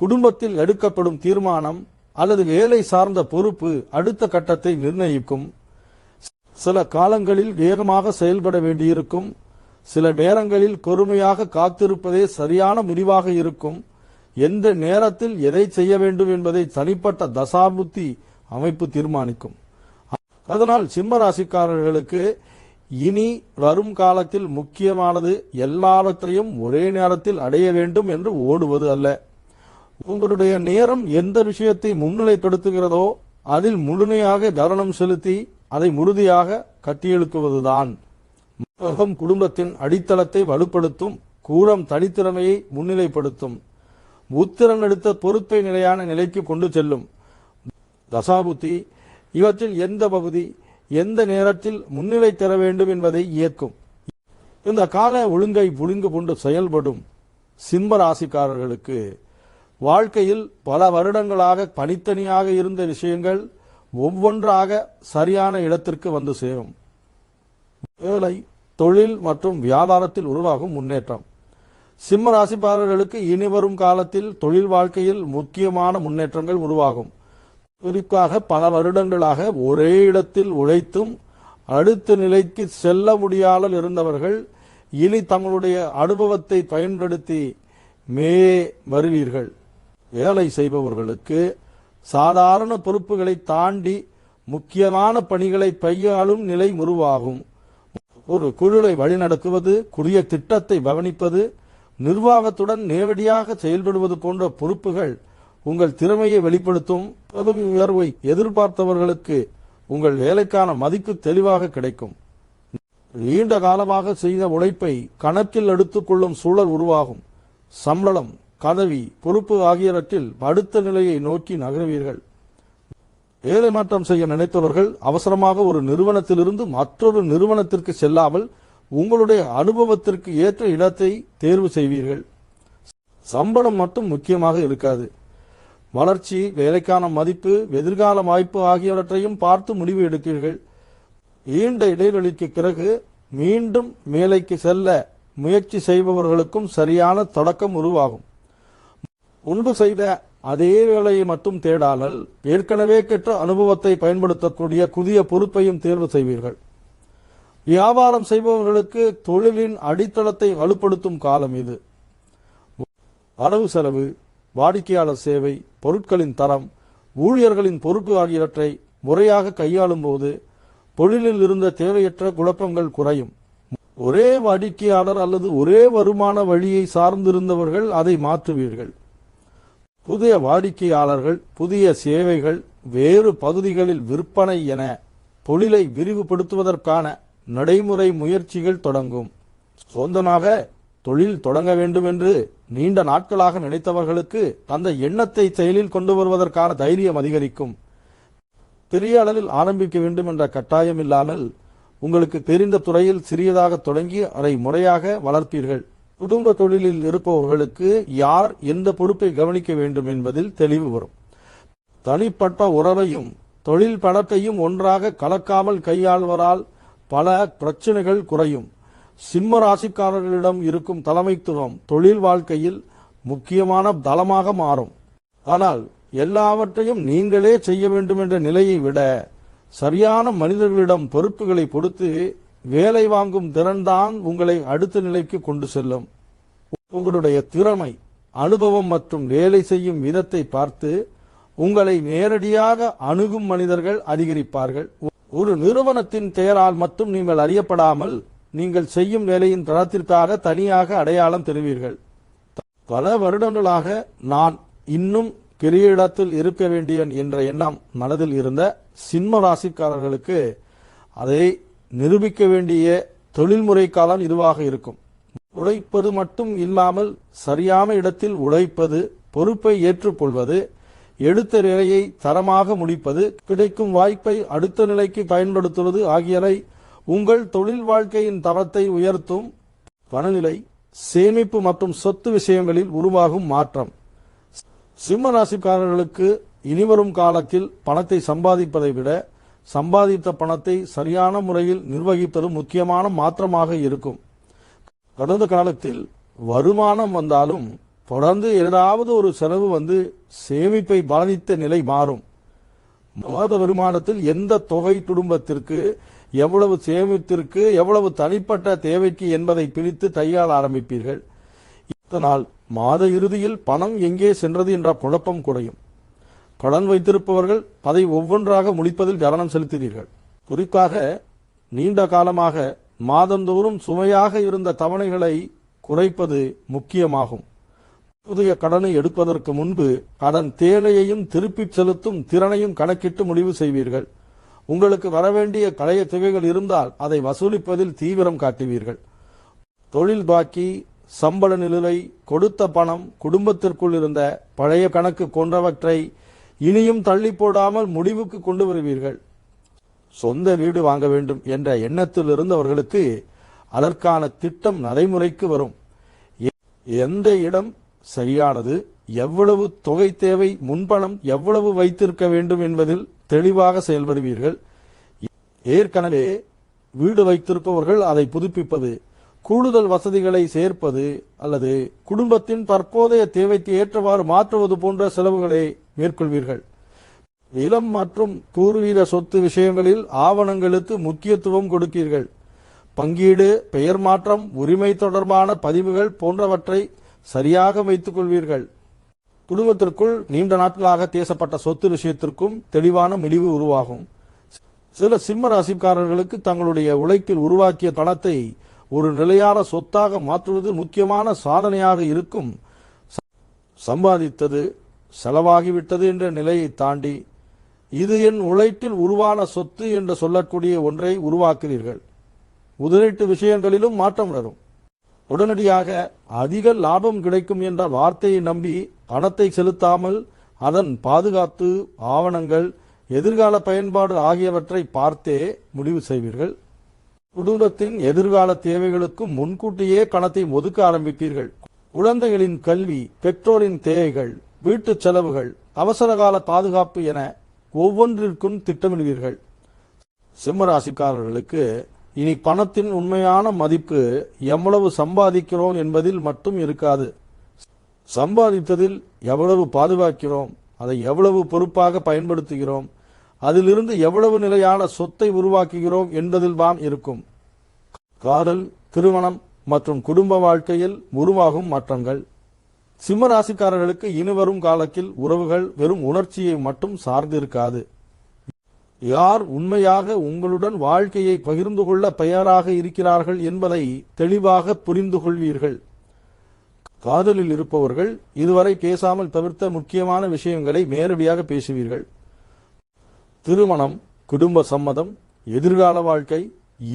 குடும்பத்தில் எடுக்கப்படும் தீர்மானம் அல்லது வேலை சார்ந்த பொறுப்பு அடுத்த கட்டத்தை நிர்ணயிக்கும். சில காலங்களில் வேகமாக செயல்பட வேண்டியிருக்கும். சில நேரங்களில் பொறுமையாக காத்திருப்பதே சரியான முடிவாக இருக்கும். எந்த நேரத்தில் எதை செய்ய வேண்டும் என்பதை தனிப்பட்ட தசாபுத்தி அமைப்பு தீர்மானிக்கும். அதனால் சிம்ம ராசிக்காரர்களுக்கு இனி வரும் காலத்தில் முக்கியமானது எல்லாவற்றையும் ஒரே நேரத்தில் அடைய வேண்டும் என்று ஓடுவது அல்ல. உங்களுடைய நேரம் எந்த விஷயத்தை முன்னிலைப்படுத்துகிறதோ அதில் முழுமையாக கவனம் செலுத்தி அதை உறுதியாக கட்டியெழுக்குவதுதான். குடும்பத்தின் அடித்தளத்தை வலுப்படுத்தும், கூடம் தனித்திறமையை முன்னிலைப்படுத்தும், உத்திரம் எடுத்த பொறுப்பை நிலையான நிலைக்கு கொண்டு செல்லும். தசாபுத்தி இவற்றில் எந்த பகுதி எந்த நேரத்தில் முன்னிலை தர வேண்டும் என்பதை இயக்கும். இந்த கால ஒழுங்கை புரிந்து கொண்டு செயல்படும் சிம்ம ராசிக்காரர்களுக்கு வாழ்க்கையில் பல வருடங்களாக தனித்தனியாக இருந்த விஷயங்கள் ஒவ்வொன்றாக சரியான இடத்திற்கு வந்து சேரும். வேலை, தொழில் மற்றும் வியாபாரத்தில் உருவாகும் முன்னேற்றம். சிம்ம ராசிக்காரர்களுக்கு இனிவரும் காலத்தில் தொழில் வாழ்க்கையில் முக்கியமான முன்னேற்றங்கள் உருவாகும். குறிப்பாக பல வருடங்களாக ஒரே இடத்தில் உழைத்தும் அடுத்த நிலைக்கு செல்ல முடியாமல் இருந்தவர்கள் இனி தங்களுடைய அனுபவத்தை பயன்படுத்தி மேலே வருவீர்கள். வேலை செய்பவர்களுக்கு சாதாரண பொறுப்புகளை தாண்டி முக்கியமான பணிகளை கையாளும் நிலை உருவாகும். ஒரு குழுவை வழிநடத்துவது, குறுகிய திட்டத்தை கவனிப்பது, நிர்வாகத்துடன் நேரடியாக செயல்படுவது போன்ற பொறுப்புகள் உங்கள் திறமையை வெளிப்படுத்தும். பதவி உயர்வை எதிர்பார்த்தவர்களுக்கு உங்கள் வேலைக்கான மதிப்பு தெளிவாக கிடைக்கும். நீண்ட காலமாக செய்த உழைப்பை கணக்கில் எடுத்துக் கொள்ளும் சூழல் உருவாகும். சம்பளம், பதவி, பொறுப்பு ஆகியவற்றில் அடுத்த நிலையை நோக்கி நகர்வீர்கள். வேலை மாற்றம் செய்ய நினைத்தவர்கள் அவசரமாக ஒரு நிறுவனத்திலிருந்து மற்றொரு நிறுவனத்திற்கு செல்லாமல் உங்களுடைய அனுபவத்திற்கு ஏற்ற இடத்தை தேர்வு செய்வீர்கள். சம்பளம் மட்டும் முக்கியமாக இருக்காது. வளர்ச்சி, வேலைக்கான மதிப்பு, எதிர்கால வாய்ப்பு ஆகியவற்றையும் பார்த்து முடிவு எடுப்பீர்கள். நீண்ட இடைவெளிக்கு பிறகு மீண்டும் மேலைக்கு செல்ல முயற்சி செய்பவர்களுக்கும் சரியான தொடக்கம் உருவாகும். முன்பு செய்த அதே வேலையை மட்டும் தேடாமல் ஏற்கனவே பெற்ற அனுபவத்தை பயன்படுத்தக்கூடிய புதிய பொறுப்பையும் தேர்வு செய்வீர்கள். வியாபாரம் செய்பவர்களுக்கு தொழிலின் அடித்தளத்தை வலுப்படுத்தும் காலம் இது. வரவு செலவு, வாடிக்கையாளர் சேவை, பொருட்களின் தரம், ஊழியர்களின் பொறுப்பு ஆகியவற்றை முறையாக கையாளும் போது தொழிலில் இருந்த தேவையற்ற குழப்பங்கள் குறையும். ஒரே வாடிக்கையாளர் அல்லது ஒரே வருமான வழியை சார்ந்திருந்தவர்கள் அதை மாற்றுவீர்கள். புதிய வாடிக்கையாளர்கள், புதிய சேவைகள், வேறு பகுதிகளில் விற்பனை என தொழிலை விரிவுபடுத்துவதற்கான நடைமுறை முயற்சிகள் தொடங்கும். சொந்தமாக தொழில் தொடங்க வேண்டும் என்று நீண்ட நாட்களாக நினைத்தவர்களுக்கு அந்த எண்ணத்தை செயலில் கொண்டு வருவதற்கான தைரியம் அதிகரிக்கும். பெரிய அளவில் ஆரம்பிக்க வேண்டும் என்ற கட்டாயம் இல்லாமல் உங்களுக்கு தெரிந்த துறையில் சிறியதாக தொடங்கி அதை முறையாக வளர்ப்பீர்கள். குடும்ப தொழிலில் இருப்பவர்களுக்கு யார் எந்த பொறுப்பை கவனிக்க வேண்டும் என்பதில் தெளிவு வரும். தனிப்பட்ட உறவையும் தொழில் பணத்தையும் ஒன்றாக கலக்காமல் கையாள்வதால் பல பிரச்சனைகள் குறையும். சிம்ம ராசிக்காரர்களிடம் இருக்கும் தலைமைத்துவம் தொழில் வாழ்க்கையில் முக்கியமான தளமாக மாறும். ஆனால் எல்லாவற்றையும் நீங்களே செய்ய வேண்டும் என்ற நிலையை விட சரியான மனிதர்களிடம் பொறுப்புகளை கொடுத்து வேலை வாங்கும் திறன்தான் உங்களை அடுத்த நிலைக்கு கொண்டு செல்லும். உங்களுடைய திறமை, அனுபவம் மற்றும் வேலை செய்யும் விதத்தை பார்த்து உங்களை நேரடியாக அணுகும் மனிதர்கள் அதிகரிப்பார்கள். ஒரு நிறுவனத்தின் பெயரால் மட்டும் நீங்கள் அறியப்படாமல் நீங்கள் செய்யும் வேலையின் தரத்திற்காக தனியாக அடையாளம் பெறுவீர்கள். பல வருடங்களாக நான் இன்னும் பெரிய இடத்தில் இருக்க வேண்டியவன் என்ற எண்ணம் மனதில் இருந்த சிம்ம ராசிக்காரர்களுக்கு அதை நிரூபிக்க வேண்டிய தொழில்முறை காலம் இதுவாக இருக்கும். உழைப்பது மட்டும் இல்லாமல் சரியான இடத்தில் உழைப்பது, பொறுப்பை ஏற்றுக்கொள்வது, எடுத்த வேலையை தரமாக முடிப்பது, கிடைக்கும் வாய்ப்பை அடுத்த நிலைக்கு பயன்படுத்துவது ஆகியவை உங்கள் தொழில் வாழ்க்கையின் தரத்தை உயர்த்தும். பணநிலை, சேமிப்பு மற்றும் சொத்து விஷயங்களில் உருவாகும் மாற்றம். சிம்ம ராசிக்காரர்களுக்கு இனிவரும் காலத்தில் பணத்தை சம்பாதிப்பதை விட சம்பாதித்த பணத்தை சரியான முறையில் நிர்வகிப்பது முக்கியமான மாற்றமாக இருக்கும். கடந்த காலத்தில் வருமானம் வந்தாலும் தொடர்ந்து ஏதாவது ஒரு செலவு வந்து சேமிப்பை பாதித்த நிலை மாறும். மாத வருமானத்தில் எந்த தொகை குடும்பத்திற்கு, எவ்வளவு சேமித்திற்கு, எவ்வளவு தனிப்பட்ட தேவைக்கு என்பதை பிரித்து கையாள ஆரம்பிப்பீர்கள். இதனால் மாத இறுதியில் பணம் எங்கே சென்றது என்ற குழப்பம் குறையும். கடன் வைத்திருப்பவர்கள் அதை ஒவ்வொன்றாக முடிப்பதில் கவனம் செலுத்துவீர்கள். குறிப்பாக நீண்ட காலமாக மாதந்தோறும் சுமையாக இருந்த தவணைகளை குறைப்பது முக்கியமாகும். புதிய கடனை எடுப்பதற்கு முன்பு அதன் தேவையையும் திருப்பிச் செலுத்தும் திறனையும் கணக்கிட்டு முடிவு செய்வீர்கள். உங்களுக்கு வரவேண்டிய பழைய தொகைகள் இருந்தால் அதை வசூலிப்பதில் தீவிரம் காட்டுவீர்கள். தொழில் பாக்கி, சம்பள நிலுவை, கொடுத்த பணம், குடும்பத்திற்குள் இருந்த பழைய கணக்கு போன்றவற்றை இனியும் தள்ளி போடாமல் முடிவுக்கு கொண்டு வருவீர்கள். சொந்த வீடு வாங்க வேண்டும் என்ற எண்ணத்தில் இருந்தவர்களுக்கு அதற்கான திட்டம் நடைமுறைக்கு வரும். எந்த இடம் சரியானது, எவ்வளவு தொகை தேவை, முன்பணம் எவ்வளவு வைத்திருக்க வேண்டும் என்பதில் தெளிவாக செயல்படுவீர்கள். ஏற்கனவே வீடு வைத்திருப்பவர்கள் அதை புதுப்பிப்பது, கூடுதல் வசதிகளை சேர்ப்பது அல்லது குடும்பத்தின் தற்போதைய தேவைக்கு ஏற்றவாறு மாற்றுவது போன்ற செலவுகளை மேற்கொள்வீர்கள். நிலம் மற்றும் பூர்வீக சொத்து விஷயங்களில் ஆவணங்களுக்கு முக்கியத்துவம் கொடுப்பீர்கள். பங்கீடு, பெயர் மாற்றம், உரிமை தொடர்பான பதிவுகள் போன்றவற்றை சரியாக வைத்துக் கொள்வீர்கள். குடும்பத்திற்குள் நீண்ட நாட்களாக பேசப்பட்ட சொத்து விஷயத்திற்கும் தெளிவான முடிவு உருவாகும். சில சிம்ம ராசிக்காரர்களுக்கு தங்களுடைய உழைப்பில் உருவாக்கிய பணத்தை ஒரு நிலையான சொத்தாக மாற்றுவது முக்கியமான சாதனையாக இருக்கும். சம்பாதித்தது செலவாகிவிட்டது என்ற நிலையை தாண்டி இது என் உழைப்பில் உருவான சொத்து என்று சொல்லக்கூடிய ஒன்றை உருவாக்குவீர்கள். முதலீட்டு விஷயங்களிலும் மாற்றம் வரும். உடனடியாக அதிக லாபம் கிடைக்கும் என்ற வார்த்தையை நம்பி பணத்தை செலுத்தாமல் அதன் பாதுகாப்பு, ஆவணங்கள், எதிர்கால பயன்பாடு ஆகியவற்றை பார்த்தே முடிவு செய்வீர்கள். குடும்பத்தின் எதிர்கால தேவைகளுக்கு முன்கூட்டியே பணத்தை ஒதுக்க ஆரம்பிப்பீர்கள். குழந்தைகளின் கல்வி, பெற்றோரின் தேவைகள், வீட்டு செலவுகள், அவசரகால பாதுகாப்பு என ஒவ்வொன்றிற்கும் திட்டமிடுவீர்கள். சிம்மராசிக்காரர்களுக்கு இனி பணத்தின் உண்மையான மதிப்பு எவ்வளவு சம்பாதிக்கிறோம் என்பதில் மட்டும் இருக்காது. சம்பாதித்ததில் எவ்வளவு பாதுகாக்கிறோம், அதை எவ்வளவு பொறுப்பாக பயன்படுத்துகிறோம், அதிலிருந்து எவ்வளவு நிலையான சொத்தை உருவாக்குகிறோம் என்பதில் தான் இருக்கும். காதல், திருமணம் மற்றும் குடும்ப வாழ்க்கையில் உருவாகும் மாற்றங்கள். சிம்மராசிக்காரர்களுக்கு இனிவரும் காலத்தில் உறவுகள் வெறும் உணர்ச்சியை மட்டும் சார்ந்திருக்காது. யார் உண்மையாக உங்களுடன் வாழ்க்கையை பகிர்ந்து கொள்ள தயாராக இருக்கிறார்கள் என்பதை தெளிவாக புரிந்து கொள்வீர்கள். காதலில் இருப்பவர்கள் இதுவரை பேசாமல் தவிர்த்த முக்கியமான விஷயங்களை நேரடியாக பேசுவீர்கள். திருமணம், குடும்ப சம்மதம், எதிர்கால வாழ்க்கை,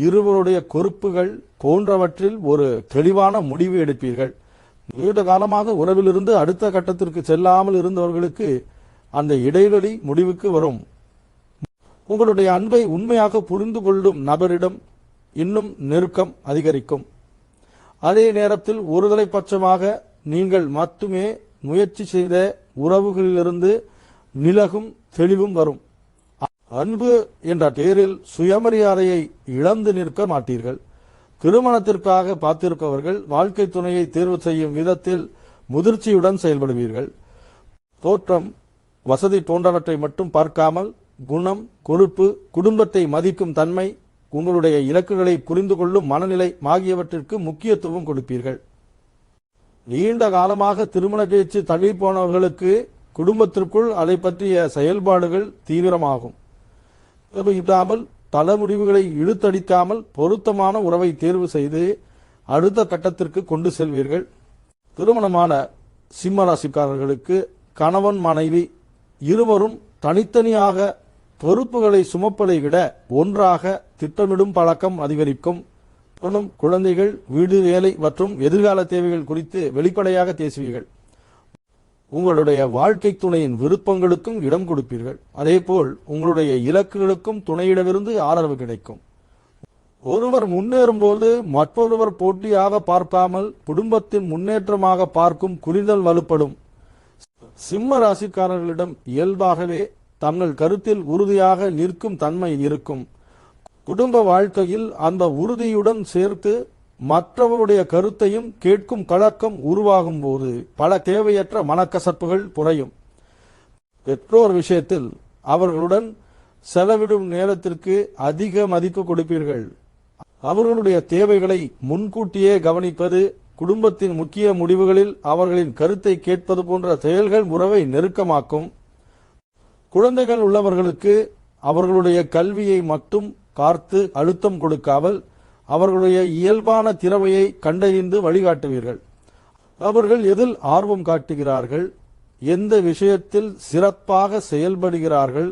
இருவருடைய பொறுப்புகள் போன்றவற்றில் ஒரு தெளிவான முடிவு எடுப்பீர்கள். நீண்ட காலமாக உறவிலிருந்து அடுத்த கட்டத்திற்கு செல்லாமல் இருந்தவர்களுக்கு அந்த இடைவெளி முடிவுக்கு வரும். உங்களுடைய அன்பை உண்மையாக புரிந்து கொள்ளும் நபரிடம் இன்னும் நெருக்கம் அதிகரிக்கும். அதே நேரத்தில் ஒருதலை பட்சமாக நீங்கள் மட்டுமே முயற்சி செய்த உறவுகளிலிருந்து நிலகும் தெளிவும் வரும். அன்பு என்ற பெயரில் சுயமரியாதையை இழந்து நிற்க மாட்டீர்கள். திருமணத்திற்காக பார்த்திருப்பவர்கள் வாழ்க்கை துணையை தேர்வு செய்யும் விதத்தில் முதிர்ச்சியுடன் செயல்படுவீர்கள். தோற்றம், வசதி போன்றவற்றை மட்டும் பார்க்காமல் குணம், கொழுப்பு, குடும்பத்தை மதிக்கும் தன்மை, உங்களுடைய இலக்குகளை புரிந்து கொள்ளும் மனநிலை ஆகியவற்றிற்கு முக்கியத்துவம் கொடுப்பீர்கள். நீண்ட காலமாக திருமண பேச்சு தள்ளி போனவர்களுக்கு குடும்பத்திற்குள் அதை பற்றிய செயல்பாடுகள் தீவிரமாகும். இல்லாமல் பல முடிவுகளை இழுத்தடிக்காமல் பொருத்தமான உறவை தேர்வு செய்து அடுத்த கட்டத்திற்கு கொண்டு செல்வீர்கள். திருமணமான சிம்மராசிக்காரர்களுக்கு கணவன் மனைவி இருவரும் தனித்தனியாக பொறுப்புகளை சுமப்பதை விட ஒன்றாக திட்டமிடும் பழக்கம் அதிகரிக்கும். குழந்தைகள், வீடு, வேலை மற்றும் எதிர்கால தேவைகள் குறித்து வெளிப்படையாக பேசுவீர்கள். உங்களுடைய வாழ்க்கை துணையின் விருப்பங்களுக்கும் இடம் கொடுப்பீர்கள். அதேபோல் உங்களுடைய இலக்குகளுக்கும் துணையிடமிருந்து ஆதரவு கிடைக்கும். ஒருவர் முன்னேறும் போது மற்றொருவர் போட்டியாக பார்க்காமல் குடும்பத்தின் முன்னேற்றமாக பார்க்கும் புரிதல் வலுப்படும். சிம்ம ராசிக்காரர்களிடம் இயல்பாகவே தங்கள் கருத்தில் உறுதியாக நிற்கும் தன்மை இருக்கும். குடும்ப வாழ்க்கையில் அந்த உறுதியுடன் சேர்த்து மற்றவருடைய கருத்தையும் கேட்கும் பழக்கம் உருவாகும் போது பல தேவையற்ற மனக்கசப்புகள் குறையும். பெற்றோர் விஷயத்தில் அவர்களுடன் செலவிடும் நேரத்திற்கு அதிக மதிப்பு கொடுப்பீர்கள். அவர்களுடைய தேவைகளை முன்கூட்டியே கவனிப்பது, குடும்பத்தின் முக்கிய முடிவுகளில் அவர்களின் கருத்தை கேட்பது போன்ற செயல்கள் உறவை நெருக்கமாக்கும். குழந்தைகள் உள்ளவர்களுக்கு அவர்களுடைய கல்வியை மட்டும் பார்த்து அழுத்தம் கொடுக்காமல் அவர்களுடைய இயல்பான திறமையை கண்டறிந்து வழிகாட்டுவீர்கள். அவர்கள் எதில் ஆர்வம் காட்டுகிறார்கள், எந்த விஷயத்தில் சிறப்பாக செயல்படுகிறார்கள்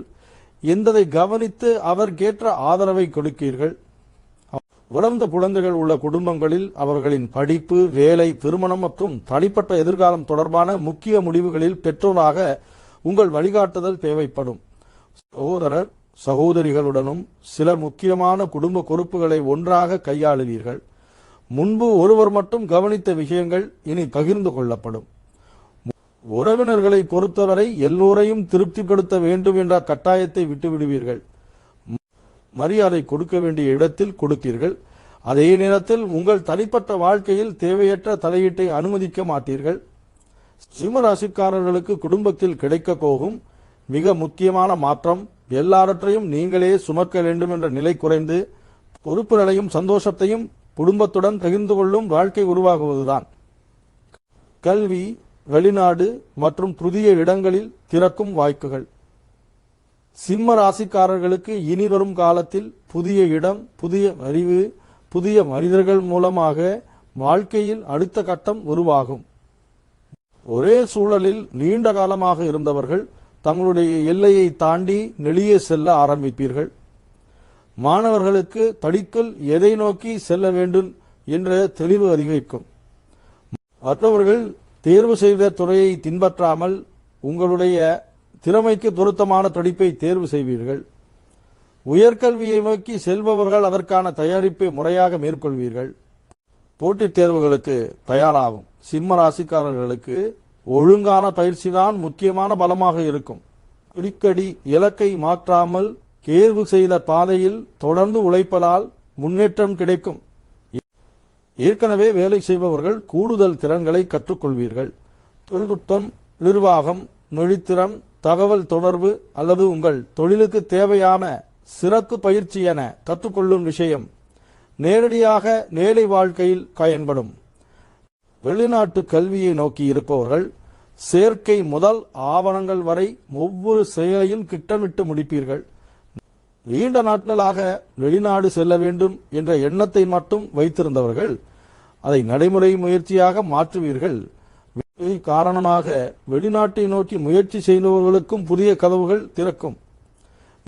என்பதை கவனித்து அவர்கேற்ற ஆதரவை கொடுக்கிறீர்கள். வளர்ந்த குழந்தைகள் உள்ள குடும்பங்களில் அவர்களின் படிப்பு, வேலை, திருமணம் மற்றும் தனிப்பட்ட எதிர்காலம் தொடர்பான முக்கிய முடிவுகளில் பெற்றோராக உங்கள் வழிகாட்டுதல் தேவைப்படும். சகோதரர் சகோதரிகளுடனும் சிலர் முக்கியமான குடும்ப பொறுப்புகளை ஒன்றாக கையாளுவீர்கள். முன்பு ஒருவர் மட்டும் கவனித்த விஷயங்கள் இனி பகிர்ந்து கொள்ளப்படும். உறவினர்களை பொறுத்தவரை எல்லோரையும் திருப்திப்படுத்த வேண்டும் என்ற கட்டாயத்தை விட்டுவிடுவீர்கள். மரியாதை கொடுக்க வேண்டிய இடத்தில் கொடுப்பீர்கள். அதே நேரத்தில் உங்கள் தனிப்பட்ட வாழ்க்கையில் தேவையற்ற தலையீட்டை அனுமதிக்க மாட்டீர்கள். சிம்மராசிக்காரர்களுக்கு குடும்பத்தில் கிடைக்க போகும் மிக முக்கியமான மாற்றம் எல்லாவற்றையும் நீங்களே சுமக்க வேண்டும் என்ற நிலை குறைந்து பொறுப்புகளையும் சந்தோஷத்தையும் குடும்பத்துடன் பகிர்ந்து கொள்ளும் வாழ்க்கை உருவாகுவதுதான். கல்வி, வெளிநாடு மற்றும் புதிய இடங்களில் திறக்கும் வாய்ப்புகள். சிம்ம ராசிக்காரர்களுக்கு இனி வரும் காலத்தில் புதிய இடம், புதிய அறிவு, புதிய மனிதர்கள் மூலமாக வாழ்க்கையில் அடுத்த கட்டம் உருவாகும். ஒரே சூழலில் நீண்ட காலமாக இருந்தவர்கள் தங்களுடைய எல்லையை தாண்டி வெளியே செல்ல ஆரம்பிப்பீர்கள். மாணவர்களுக்கு படிப்பில் எதை நோக்கி செல்ல வேண்டும் என்ற தெளிவு அதிகரிக்கும். மற்றவர்கள் தேர்வு செய்த துறையை பின்பற்றாமல் உங்களுடைய திறமைக்கு பொருத்தமான படிப்பை தேர்வு செய்வீர்கள். உயர்கல்வியை நோக்கி செல்பவர்கள் அதற்கான தயாரிப்பை முறையாக மேற்கொள்வீர்கள். போட்டித் தேர்வுகளுக்கு தயாராகும் சிம்ம ராசிக்காரர்களுக்கு ஒழுங்கான பயிற்சிதான் முக்கியமான பலமாக இருக்கும். அடிக்கடி இலக்கை மாற்றாமல் தேர்வு செய்த பாதையில் தொடர்ந்து உழைப்பதால் முன்னேற்றம் கிடைக்கும். ஏற்கனவே வேலை செய்பவர்கள் கூடுதல் திறன்களை கற்றுக்கொள்வீர்கள். தொழில்நுட்பம், நிர்வாகம், மொழித்திறன், தகவல் தொடர்பு அல்லது உங்கள் தொழிலுக்கு தேவையான சிறப்பு பயிற்சி என கற்றுக்கொள்ளும் விஷயம் நேரடியாக வேலை வாழ்க்கையில் பயன்படும். வெளிநாட்டு கல்வியை நோக்கி இருப்பவர்கள் சேர்க்கை முதல் ஆவணங்கள் வரை ஒவ்வொரு செயலையும் திட்டமிட்டு முடிப்பீர்கள். நீண்ட நாட்களாக வெளிநாடு செல்ல வேண்டும் என்ற எண்ணத்தை மட்டும் வைத்திருந்தவர்கள் அதை நடைமுறை முயற்சியாக மாற்றுவீர்கள். காரணமாக வெளிநாட்டை நோக்கி முயற்சி செய்தவர்களுக்கும் புதிய கதவுகள் திறக்கும்.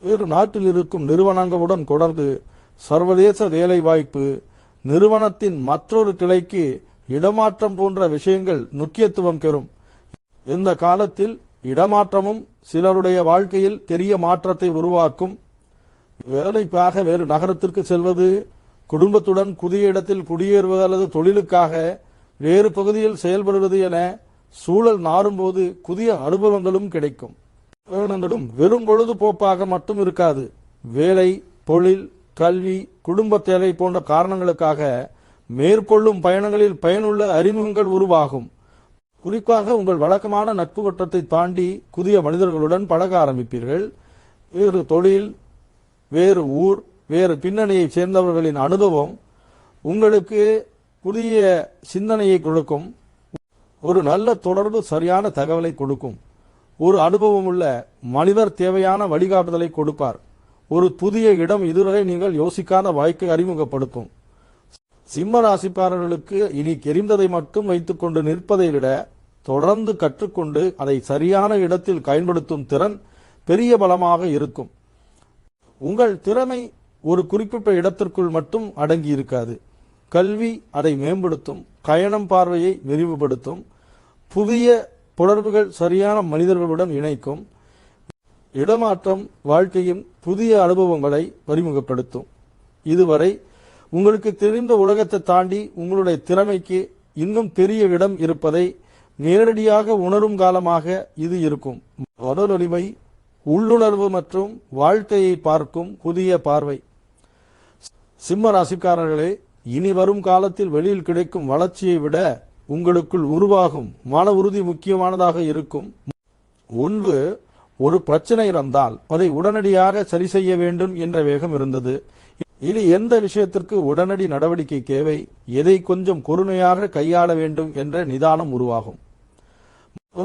வேறு நாட்டில் இருக்கும் நிறுவனங்களுடன் தொடர்ந்து சர்வதேச வேலை வாய்ப்பு, நிறுவனத்தின் மற்றொரு கிளைக்கு இடமாற்றம் போன்ற விஷயங்கள் முக்கியத்துவம் பெறும். இந்த காலத்தில் இடமாற்றமும் சிலருடைய வாழ்க்கையில் பெரிய மாற்றத்தை உருவாக்கும். வேலைக்காக வேறு நகரத்திற்கு செல்வது, குடும்பத்துடன் புதிய இடத்தில் குடியேறுவது அல்லது தொழிலுக்காக வேறு பகுதியில் செயல்படுவது என சூழல் மாறும்போது புதிய அனுபவங்களும் கிடைக்கும். வெறும் பொழுதுபோக்காக மட்டும் இருக்காது. வேலை, தொழில், கல்வி, குடும்ப தேவை போன்ற காரணங்களுக்காக மேற்கொள்ளும் பயணங்களில் பயனுள்ள அறிமுகங்கள் உருவாகும். குறிப்பாக உங்கள் வழக்கமான நட்பு வட்டத்தை தாண்டி புதிய மனிதர்களுடன் பழக ஆரம்பிப்பீர்கள். வேறு தொழில், வேறு ஊர், வேறு பின்னணியை சேர்ந்தவர்களின் அனுபவம் உங்களுக்கு புதிய சிந்தனையை கொடுக்கும். ஒரு நல்ல தொடர்பு சரியான தகவலை கொடுக்கும். ஒரு அனுபவம் உள்ள மனிதர் தேவையான வழிகாட்டுதலை கொடுப்பார். ஒரு புதிய இடம் இதுவரை நீங்கள் யோசிக்காத வாய்ப்பை அறிமுகப்படுத்தும். சிம்ம ராசிக்காரர்களுக்கு இனி தெரிந்ததை மட்டும் வைத்துக் கொண்டு நிற்பதை விட தொடர்ந்து கற்றுக்கொண்டு அதை சரியான இடத்தில் பயன்படுத்தும் திறன் பெரிய பலமாக இருக்கும். உங்கள் திறமை ஒரு குறிப்பிட்ட இடத்திற்குள் மட்டும் அடங்கி இருக்காது. கல்வி அதை மேம்படுத்தும், பயணம் பார்வையை விரிவுபடுத்தும், புதிய தொடர்புகள் சரியான மனிதர்களுடன் இணைக்கும், இடமாற்றம் வாழ்க்கையின் புதிய அனுபவங்களை அறிமுகப்படுத்தும். இதுவரை உங்களுக்கு தெரிந்த உலகத்தை தாண்டி உங்களுடைய திறமைக்கு இன்னும் பெரிய இடம் இருப்பதை நேரடியாக உணரும் காலமாக இது இருக்கும். மனவலிமை, உள்ளுணர்வு மற்றும் வாழ்க்கையை பார்க்கும் புதிய பார்வை. சிம்ம ராசிக்காரர்களே, இனி வரும் காலத்தில் வெளியில் கிடைக்கும் வளர்ச்சியை விட உங்களுக்குள் உருவாகும் மன உறுதி முக்கியமானதாக இருக்கும். முன்பு ஒரு பிரச்சனை இருந்தால் அதை உடனடியாக சரி செய்ய வேண்டும் என்ற வேகம் இருந்தது. இனி எந்த விஷயத்திற்கு உடனடி நடவடிக்கை தேவை, எதை கொஞ்சம் பொறுமையாக கையாள வேண்டும் என்ற நிதானம் உருவாகும்.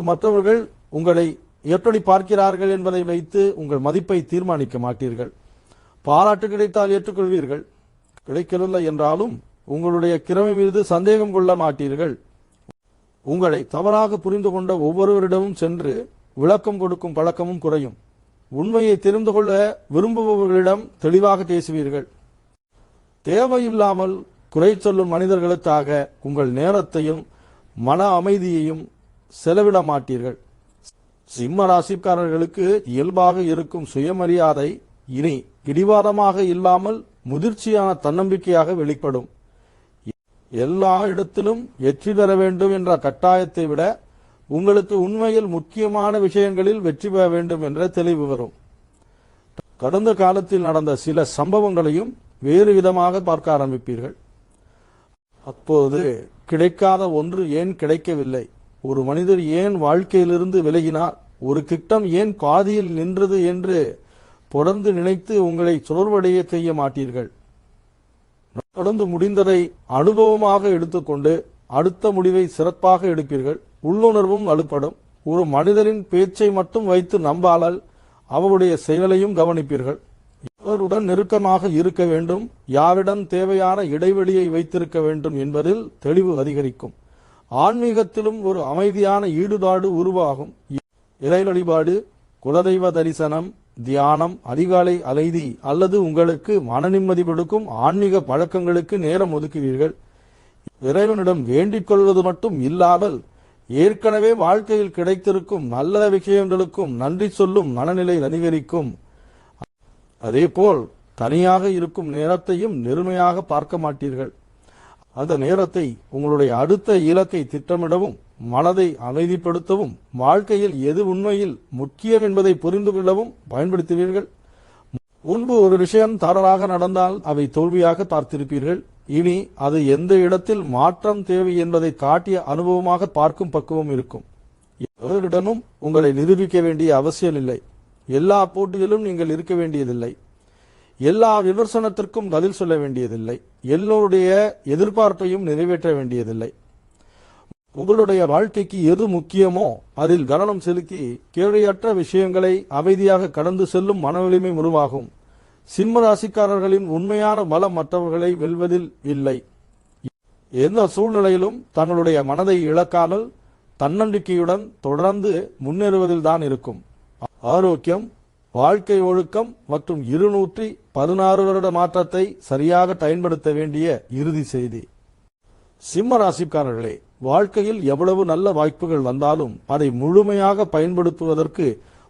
மற்றவர்கள் உங்களை எப்படி பார்க்கிறார்கள் என்பதை வைத்து உங்கள் மதிப்பை தீர்மானிக்க மாட்டீர்கள். பாராட்டு கிடைத்தால் ஏற்றுக்கொள்வீர்கள். கிடைக்கவில்லை என்றாலும் உங்களுடைய திறமை மீது சந்தேகம் கொள்ள மாட்டீர்கள். உங்களை தவறாக புரிந்து கொண்ட ஒவ்வொருவரிடமும் சென்று விளக்கம் கொடுக்கும் பழக்கமும் குறையும். உண்மையை தெரிந்து கொள்ள விரும்புபவர்களிடம் தெளிவாக பேசுவீர்கள். தேவையில்லாமல் குறை சொல்லும் மனிதர்களுக்காக உங்கள் நேரத்தையும் மன அமைதியையும் செலவிட மாட்டீர்கள். சிம்ம ராசிக்காரர்களுக்கு இயல்பாக இருக்கும் சுயமரியாதை இனி பிடிவாதமாக இல்லாமல் முதிர்ச்சியான தன்னம்பிக்கையாக வெளிப்படும். எல்லா இடத்திலும் வெற்றி பெற வேண்டும் என்ற கட்டாயத்தை விட உங்களுக்கு உண்மையில் முக்கியமான விஷயங்களில் வெற்றி பெற வேண்டும் என்ற தெளிவு வரும். கடந்த காலத்தில் நடந்த சில சம்பவங்களையும் வேறு விதமாக பார்க்க ஆரம்பிப்பீர்கள். அப்போது கிடைக்காத ஒன்று ஏன் கிடைக்கவில்லை, ஒரு மனிதர் ஏன் வாழ்க்கையிலிருந்து விலகினார், ஒரு திட்டம் ஏன் பாதியில் நின்றது என்று தொடர்ந்து நினைத்து உங்களை சோர்வடைய செய்ய மாட்டீர்கள். தொடர்ந்து முடிந்ததை அனுபவமாக எடுத்துக்கொண்டு அடுத்த முடிவை சிறப்பாக எடுப்பீர்கள். உள்ளுணர்வும் வலுப்படும். ஒரு மனிதரின் பேச்சை மட்டும் வைத்து நம்பாமல் அவருடைய செயலையும் கவனிப்பீர்கள். அவருடன் நெருக்கமாக இருக்க வேண்டும், யாரிடம் தேவையான இடைவெளியை வைத்திருக்க வேண்டும் என்பதில் தெளிவு அதிகரிக்கும். ஆன்மீகத்திலும் ஒரு அமைதியான ஈடுபாடு உருவாகும். இறை வழிபாடு, குலதெய்வ தரிசனம், தியானம், அதிகாலை அலைதி அல்லது உங்களுக்கு மன நிம்மதி கொடுக்கும் ஆன்மீக பழக்கங்களுக்கு நேரம் ஒதுக்குவீர்கள். இறைவனிடம் வேண்டிக் கொள்வது மட்டும் இல்லாமல் ஏற்கனவே வாழ்க்கையில் கிடைத்திருக்கும் நல்ல விஷயங்களுக்கும் நன்றி சொல்லும் மனநிலை அதிகரிக்கும். அதேபோல் தனியாக இருக்கும் நேரத்தையும் நெருமையாக பார்க்க மாட்டீர்கள். அந்த நேரத்தை உங்களுடைய அடுத்த இலக்கை திட்டமிடவும், மனதை அமைதிப்படுத்தவும், வாழ்க்கையில் எது உண்மையில் முக்கியம் என்பதை புரிந்து கொள்ளவும் பயன்படுத்துவீர்கள். முன்பு ஒரு விஷயம் தவறாக நடந்தால் அவை தோல்வியாக பார்த்திருப்பீர்கள். இனி அது எந்த இடத்தில் மாற்றம் தேவை என்பதை காட்டிய அனுபவமாக பார்க்கும் பக்குவம் இருக்கும். எவரிடமும் உங்களை நிரூபிக்க வேண்டிய அவசியம் இல்லை. எல்லா போட்டியிலும் நீங்கள் இருக்க வேண்டியதில்லை. எல்லா விமர்சனத்திற்கும் பதில் சொல்ல வேண்டியதில்லை. எல்லோருடைய எதிர்பார்ப்பையும் நிறைவேற்ற வேண்டியதில்லை. உங்களுடைய வாழ்க்கைக்கு எது முக்கியமோ அதில் கவனம் செலுத்தி கேள்வியற்ற விஷயங்களை அமைதியாக கடந்து செல்லும் மன வலிமை உருவாகும். சிம்ம ராசிக்காரர்களின் உண்மையான பலம் மற்றவர்களை வெல்வதில் இல்லை. எந்த சூழ்நிலையிலும் தங்களுடைய மனதை இழக்காமல் தன்னம்பிக்கையுடன் தொடர்ந்து முன்னேறுவதில் தான் இருக்கும். ஆரோக்கியம், வாழ்க்கை ஒழுக்கம் மற்றும் 216 வருட மாற்றத்தை சரியாக பயன்படுத்த வேண்டிய இறுதி செய்தி. சிம்ம ராசிக்காரர்களே, வாழ்க்கையில் எவ்வளவு நல்ல வாய்ப்புகள் வந்தாலும் அதை முழுமையாக பயன்படுத்துவதற்கு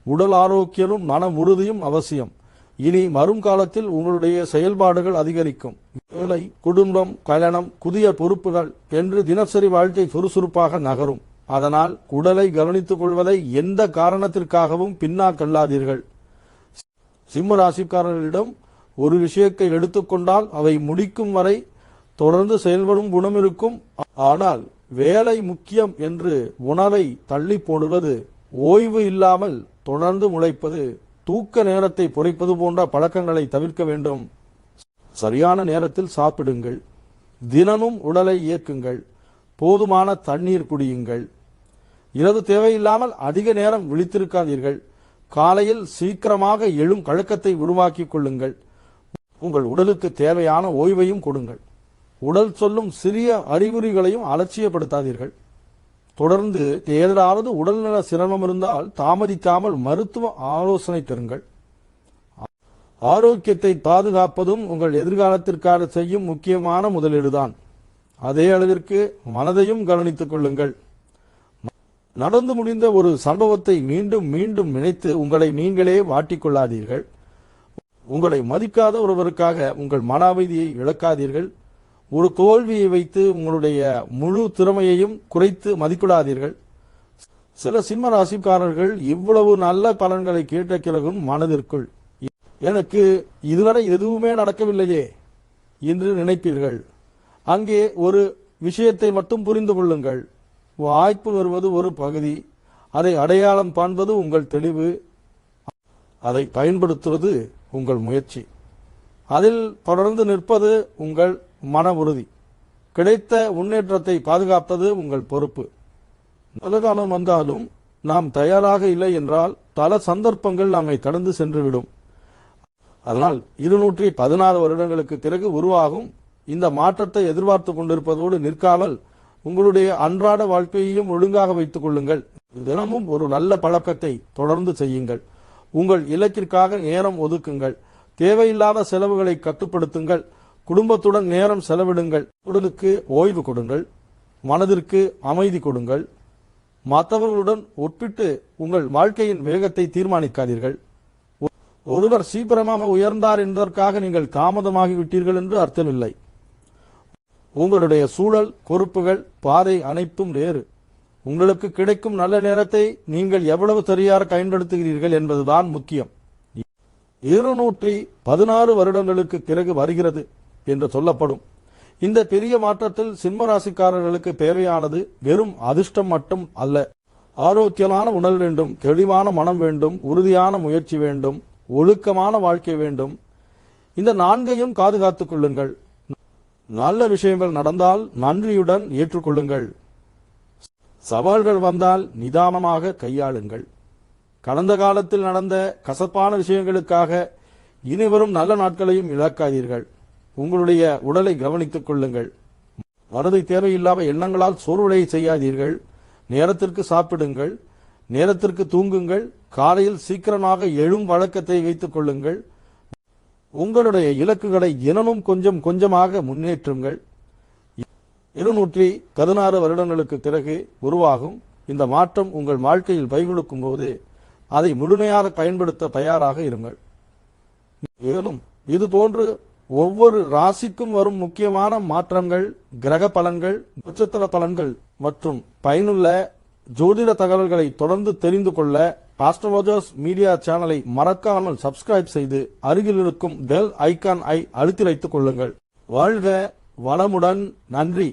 உடல் ஆரோக்கியமும் மன உறுதியும் அவசியம். இனி வரும் காலத்தில் உங்களுடைய செயல்பாடுகள் அதிகரிக்கும். வேலை, குடும்பம், கல்யாணம், புதிய பொறுப்புகள் என்று தினசரி வாழ்க்கை சுறுசுறுப்பாக நகரும். அதனால் உடலை கவனித்துக் கொள்வதை எந்த காரணத்திற்காகவும் பின்னாக்கல்லாதீர்கள். சிம்ம ராசிக்காரர்களிடம் ஒரு விஷயத்தை எடுத்துக்கொண்டால் அவை முடிக்கும் வரை தொடர்ந்து செயல்படும் குணம் இருக்கும். ஆனால் வேலை முக்கியம் என்று உணவை தள்ளி போடுவது, ஓய்வு இல்லாமல் தொடர்ந்து முளைப்பது, தூக்க நேரத்தை குறைப்பது போன்ற பழக்கங்களை தவிர்க்க வேண்டும். சரியான நேரத்தில் சாப்பிடுங்கள். தினமும் உடலை இயக்குங்கள். போதுமான தண்ணீர் குடியுங்கள். இரவு தேவையில்லாமல் அதிக நேரம் விழித்திருக்காதீர்கள். காலையில் சீக்கிரமாக எழும் பழக்கத்தை உருவாக்கிக் கொள்ளுங்கள். உங்கள் உடலுக்கு தேவையான ஓய்வையும் கொடுங்கள். உடல் சொல்லும் சிறிய அறிகுறிகளையும் அலட்சியப்படுத்தாதீர்கள். தொடர்ந்து ஏதாவது உடல்நல சிரமம் இருந்தால் தாமதிக்காமல் மருத்துவ ஆலோசனை பெறுங்கள். ஆரோக்கியத்தை பாதுகாப்பதும் உங்கள் எதிர்காலத்திற்காக செய்யும் முக்கியமான முதலீடுதான். அதே அளவிற்கு மனதையும் கவனித்துக் கொள்ளுங்கள். நடந்து முடிந்த ஒரு சம்பவத்தை மீண்டும் மீண்டும் நினைத்து உங்களை நீங்களே வாட்டிக்கொள்ளாதீர்கள். உங்களை மதிக்காத ஒருவருக்காக உங்கள் மன அமைதியை இழக்காதீர்கள். ஒரு தோல்வியை வைத்து உங்களுடைய முழு திறமையையும் குறைத்து மதிப்பிடாதீர்கள். சில சிம்ம ராசிக்காரர்கள் இவ்வளவு நல்ல பலன்களை கேட்ட பிறகும் மனதிற்குள் எனக்கு இதுவரை எதுவுமே நடக்கவில்லையே என்று நினைப்பீர்கள். அங்கே ஒரு விஷயத்தை மட்டும் புரிந்து கொள்ளுங்கள். வாய்ப்பு வருவது ஒரு பகுதி. அதை அடையாளம் காண்பது உங்கள் தெளிவு. அதை பயன்படுத்துவது உங்கள் முயற்சி. அதில் தொடர்ந்து நிற்பது உங்கள் மன உறுதி. கிடைத்த முன்னேற்றத்தை பாதுகாப்பது உங்கள் பொறுப்பு. நல்ல காலம் வந்தாலும் நாம் தயாராக இல்லை என்றால் பல சந்தர்ப்பங்கள் நம்மை கடந்து சென்றுவிடும். அதனால் 216 வருடங்களுக்கு பிறகு உருவாகும் இந்த மாற்றத்தை எதிர்பார்த்து கொண்டிருப்பதோடு நிற்காமல் உங்களுடைய அன்றாட வாழ்க்கையையும் ஒழுங்காக வைத்துக் கொள்ளுங்கள். தினமும் ஒரு நல்ல பழக்கத்தை தொடர்ந்து செய்யுங்கள். உங்கள் இலக்கிற்காக நேரம் ஒதுக்குங்கள். தேவையில்லாத செலவுகளை கட்டுப்படுத்துங்கள். குடும்பத்துடன் நேரம் செலவிடுங்கள். உடலுக்கு ஓய்வு கொடுங்கள். மனதிற்கு அமைதி கொடுங்கள். மற்றவர்களுடன் ஒப்பிட்டு உங்கள் வாழ்க்கையின் வேகத்தை தீர்மானிக்காதீர்கள். ஒருவர் சீக்கிரமாக உயர்ந்தார் என்பதற்காக நீங்கள் தாமதமாகிவிட்டீர்கள் என்று அர்த்தமில்லை. உங்களுடைய சூழல், பொறுப்புகள், பாதை அனைத்தும் வேறு. உங்களுக்கு கிடைக்கும் நல்ல நேரத்தை நீங்கள் எவ்வளவு சரியாக பயன்படுத்துகிறீர்கள் என்பதுதான் முக்கியம். 216 வருடங்களுக்கு பிறகு வருகிறது என்று சொல்லப்படும் இந்த பெரிய மாற்றத்தில் சிம்மராசிக்காரர்களுக்கு தேவையானது வெறும் அதிர்ஷ்டம் மட்டும் அல்ல. ஆரோக்கியமான உணல் வேண்டும், தெளிவான மனம் வேண்டும், உறுதியான முயற்சி வேண்டும், ஒழுக்கமான வாழ்க்கை வேண்டும். இந்த 4ஐயும் பாதுகாத்துக் கொள்ளுங்கள். நல்ல விஷயங்கள் நடந்தால் நன்றியுடன் ஏற்றுக்கொள்ளுங்கள். சவால்கள் வந்தால் நிதானமாக கையாளுங்கள். கடந்த காலத்தில் நடந்த கசப்பான விஷயங்களுக்காக இனிவரும் நல்ல நாட்களையும் இழக்காதீர்கள். உங்களுடைய உடலை கவனித்துக் கொள்ளுங்கள். மனதை தேவையில்லாத எண்ணங்களால் சோர்வுடைய செய்யாதீர்கள். நேரத்திற்கு சாப்பிடுங்கள், நேரத்திற்கு தூங்குங்கள். காலையில் சீக்கிரமாக எழும் வழக்கத்தை வைத்துக் கொள்ளுங்கள். உங்களுடைய இலக்குகளை தினமும் கொஞ்சம் கொஞ்சமாக முன்னேற்றுங்கள். 216 வருடங்களுக்கு பிறகு உருவாகும் இந்த மாற்றம் உங்கள் வாழ்க்கையில் கைகொடுக்கும் போது அதை முழுமையாக பயன்படுத்த தயாராக இருங்கள். மேலும் இதுபோன்று ஒவ்வொரு ராசிக்கும் வரும் முக்கியமான மாற்றங்கள், கிரக பலன்கள், நட்சத்திர பலன்கள் மற்றும் பயனுள்ள ஜோதிட தகவல்களை தொடர்ந்து தெரிந்து கொள்ள ஆஸ்ட்ரோலஜர்ஸ் மீடியா சேனலை மறக்காமல் சப்ஸ்கிரைப் செய்து அருகில் இருக்கும் பெல் ஐகான் அழுத்தி வைத்துக் கொள்ளுங்கள். வாழ்க வளமுடன். நன்றி.